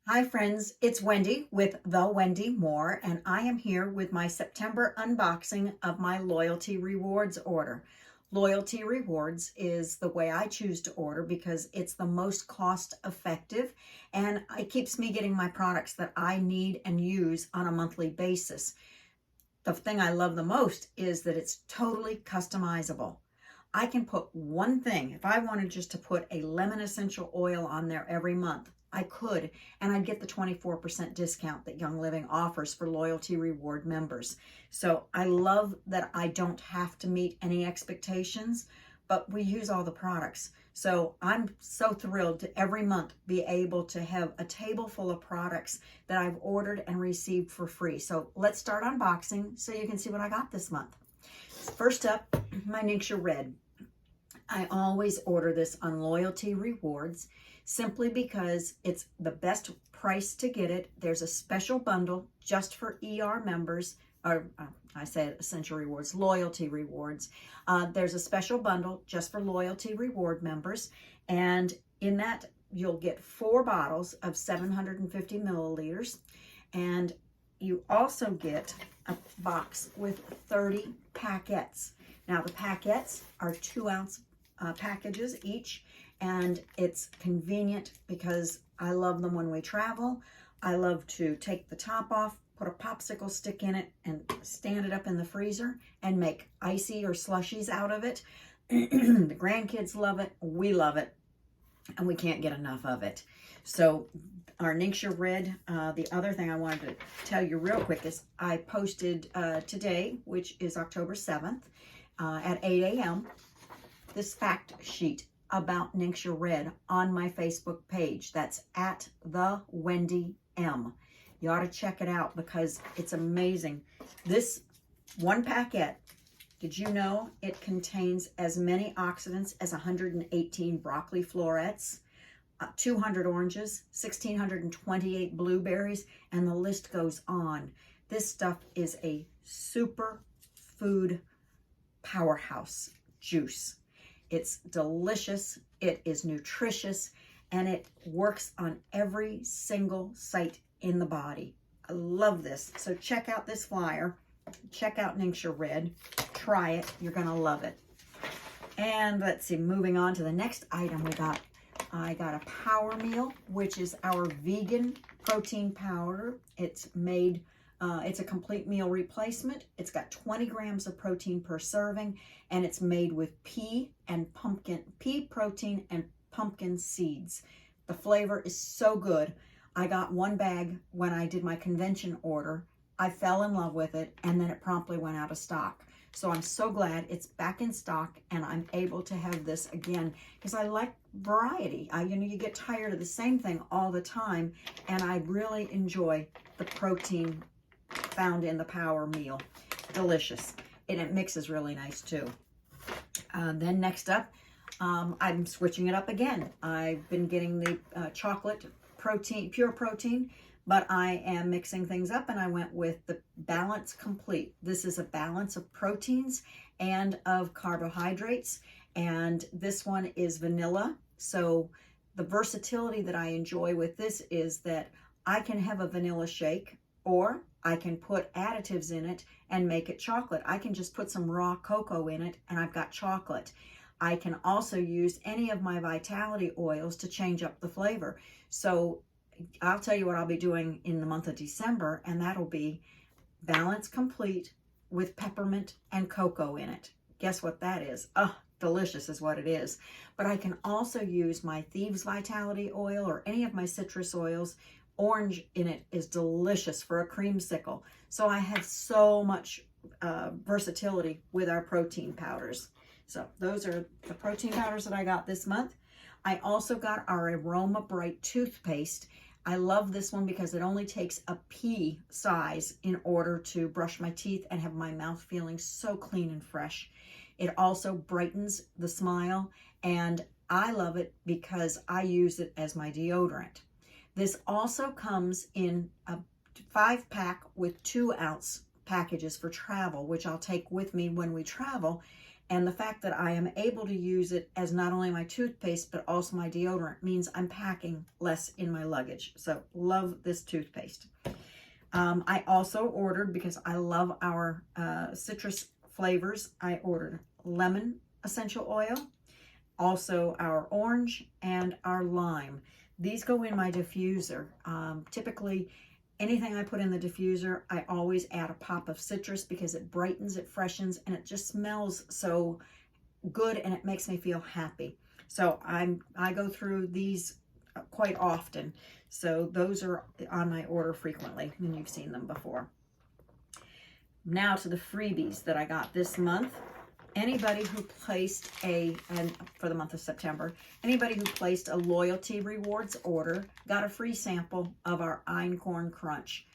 Hi friends, it's Wendy with The Wendy Moore, and I am here with my September unboxing of my Loyalty Rewards order. Loyalty Rewards is the way I choose to order because it's the most cost effective and it keeps me getting my products that I need and use on a monthly basis. The thing I love the most is that it's totally customizable. I can put one thing. If I wanted just to put a lemon essential oil on there every month, I could, and I'd get the 24% discount that Young Living offers for Loyalty Reward members. So I love that I don't have to meet any expectations, but we use all the products. So I'm so thrilled to every month be able to have a table full of products that I've ordered and received for free. So let's start unboxing so you can see what I got this month. First up, my Ningxia Red. I always order this on Loyalty Rewards simply because it's the best price to get it. There's a special bundle just for ER members, or I say Essential Rewards, Loyalty Rewards. There's a special bundle just for Loyalty Reward members, and in that you'll get 4 bottles of 750 milliliters, and you also get a box with 30 packets. Now the packets are 2-ounce packages each, and it's convenient because I love them when we travel. I love to take the top off, put a popsicle stick in it, and stand it up in the freezer and make icy or slushies out of it. The grandkids love it, we love it, and we can't get enough of it. So our Ningxia Red, the other thing I wanted to tell you real quick is I posted today, which is October 7th, at 8 a.m., this fact sheet about Ningxia Red on my Facebook page. That's at thewendym. You ought to check it out because it's amazing. This one packet, did you know it contains as many oxidants as 118 broccoli florets, 200 oranges, 1,628 blueberries, and the list goes on. This stuff is a super food powerhouse juice. It's delicious, it is nutritious, and it works on every single site in the body. I love this. So check out this flyer. Check out Ningxia Red. Try it. You're going to love it. And let's see, moving on to the next item we got. I got a Power Meal, which is our vegan protein powder. It's made it's a complete meal replacement. It's got 20 grams of protein per serving, and it's made with pea protein and pumpkin seeds. The flavor is so good. I got one bag when I did my convention order. I fell in love with it, and then it promptly went out of stock. So I'm so glad it's back in stock, and I'm able to have this again because I like variety. You get tired of the same thing all the time, and I really enjoy the protein found in the Power Meal. Delicious. And it mixes really nice too. Then next up, I'm switching it up again. I've been getting the chocolate protein, pure protein, but I am mixing things up, and I went with the Balance Complete. This is a balance of proteins and of carbohydrates, and this one is vanilla. So the versatility that I enjoy with this is that I can have a vanilla shake, or I can put additives in it and make it chocolate. I can just put some raw cocoa in it and I've got chocolate. I can also use any of my vitality oils to change up the flavor. So I'll tell you what I'll be doing in the month of December, and that'll be Balance Complete with peppermint and cocoa in it. Guess what that is? Oh, delicious is what it is. But I can also use my Thieves Vitality Oil or any of my citrus oils. Orange in it is delicious for a creamsicle. So I have so much versatility with our protein powders. So those are the protein powders that I got this month. I also got our Aroma Bright toothpaste. I love this one because it only takes a pea size in order to brush my teeth and have my mouth feeling so clean and fresh. It also brightens the smile, and I love it because I use it as my deodorant. This also comes in a 5-pack with 2-ounce packages for travel, which I'll take with me when we travel. And the fact that I am able to use it as not only my toothpaste, but also my deodorant means I'm packing less in my luggage. So love this toothpaste. I also ordered, because I love our citrus flavors, I ordered lemon essential oil, also our orange and our lime. These go in my diffuser. Typically, anything I put in the diffuser, I always add a pop of citrus because it brightens, it freshens, and it just smells so good, and it makes me feel happy. So I go through these quite often. So those are on my order frequently, and you've seen them before. Now to the freebies that I got this month. Anybody who placed and for the month of September, anybody who placed a loyalty rewards order got a free sample of our Einkorn Crunch.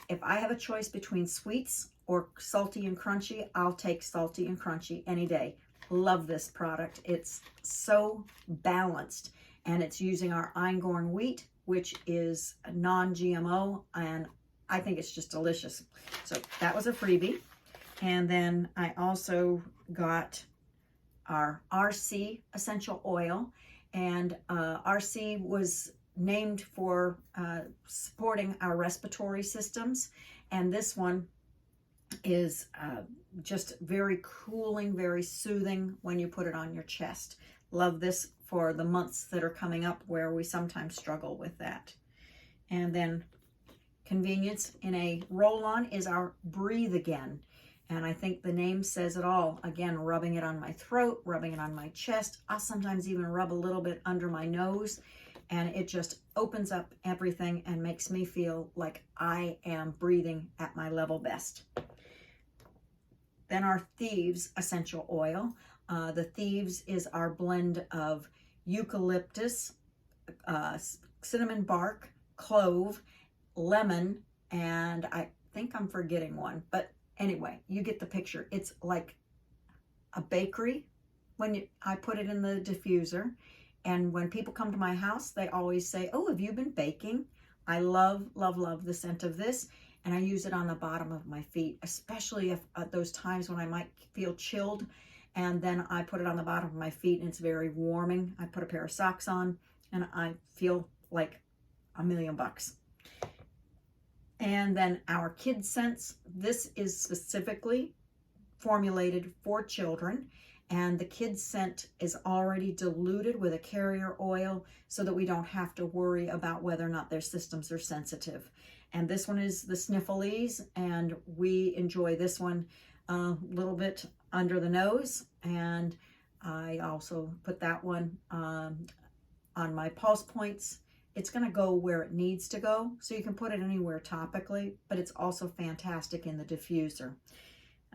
If I have a choice between sweets or salty and crunchy, I'll take salty and crunchy any day. Love this product. It's so balanced, and it's using our Einkorn wheat, which is non-GMO, and I think it's just delicious. So that was a freebie. And then I also got our RC essential oil, and RC was named for supporting our respiratory systems, and this one is just very cooling, very soothing when you put it on your chest. Love this for the months that are coming up where we sometimes struggle with that. And then convenience in a roll-on is our Breathe Again. And I think the name says it all. Again, rubbing it on my throat, rubbing it on my chest. I'll sometimes even rub a little bit under my nose, and it just opens up everything and makes me feel like I am breathing at my level best. Then our Thieves essential oil. The Thieves is our blend of eucalyptus, cinnamon bark, clove, lemon, and I think I'm forgetting one, but anyway, you get the picture. It's like a bakery when I put it in the diffuser. And when people come to my house, they always say, "Oh, have you been baking?" I love, love, love the scent of this. And I use it on the bottom of my feet, especially if at those times when I might feel chilled. And then I put it on the bottom of my feet, and it's very warming. I put a pair of socks on, and I feel like $1,000,000. And then our Kid Scents. This is specifically formulated for children, and the Kid Scent is already diluted with a carrier oil so that we don't have to worry about whether or not their systems are sensitive. And this one is the Sniffles, and we enjoy this one a little bit under the nose. And I also put that one on my pulse points. It's going to go where it needs to go, so you can put it anywhere topically, but it's also fantastic in the diffuser,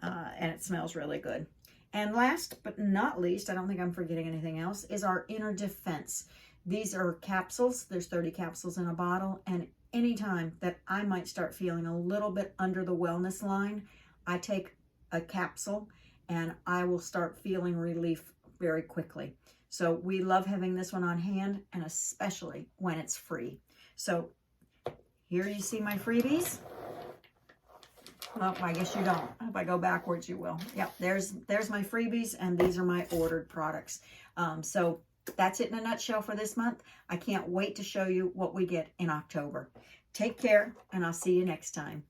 and it smells really good. And last but not least, I don't think I'm forgetting anything else, is our Inner Defense. These are capsules. There's 30 capsules in a bottle, and anytime that I might start feeling a little bit under the wellness line, I take a capsule and I will start feeling relief very quickly. So we love having this one on hand, and especially when it's free. So here you see my freebies. Well, I guess you don't. If I go backwards, you will. Yep, there's my freebies, and these are my ordered products. So that's it in a nutshell for this month. I can't wait to show you what we get in October. Take care, and I'll see you next time.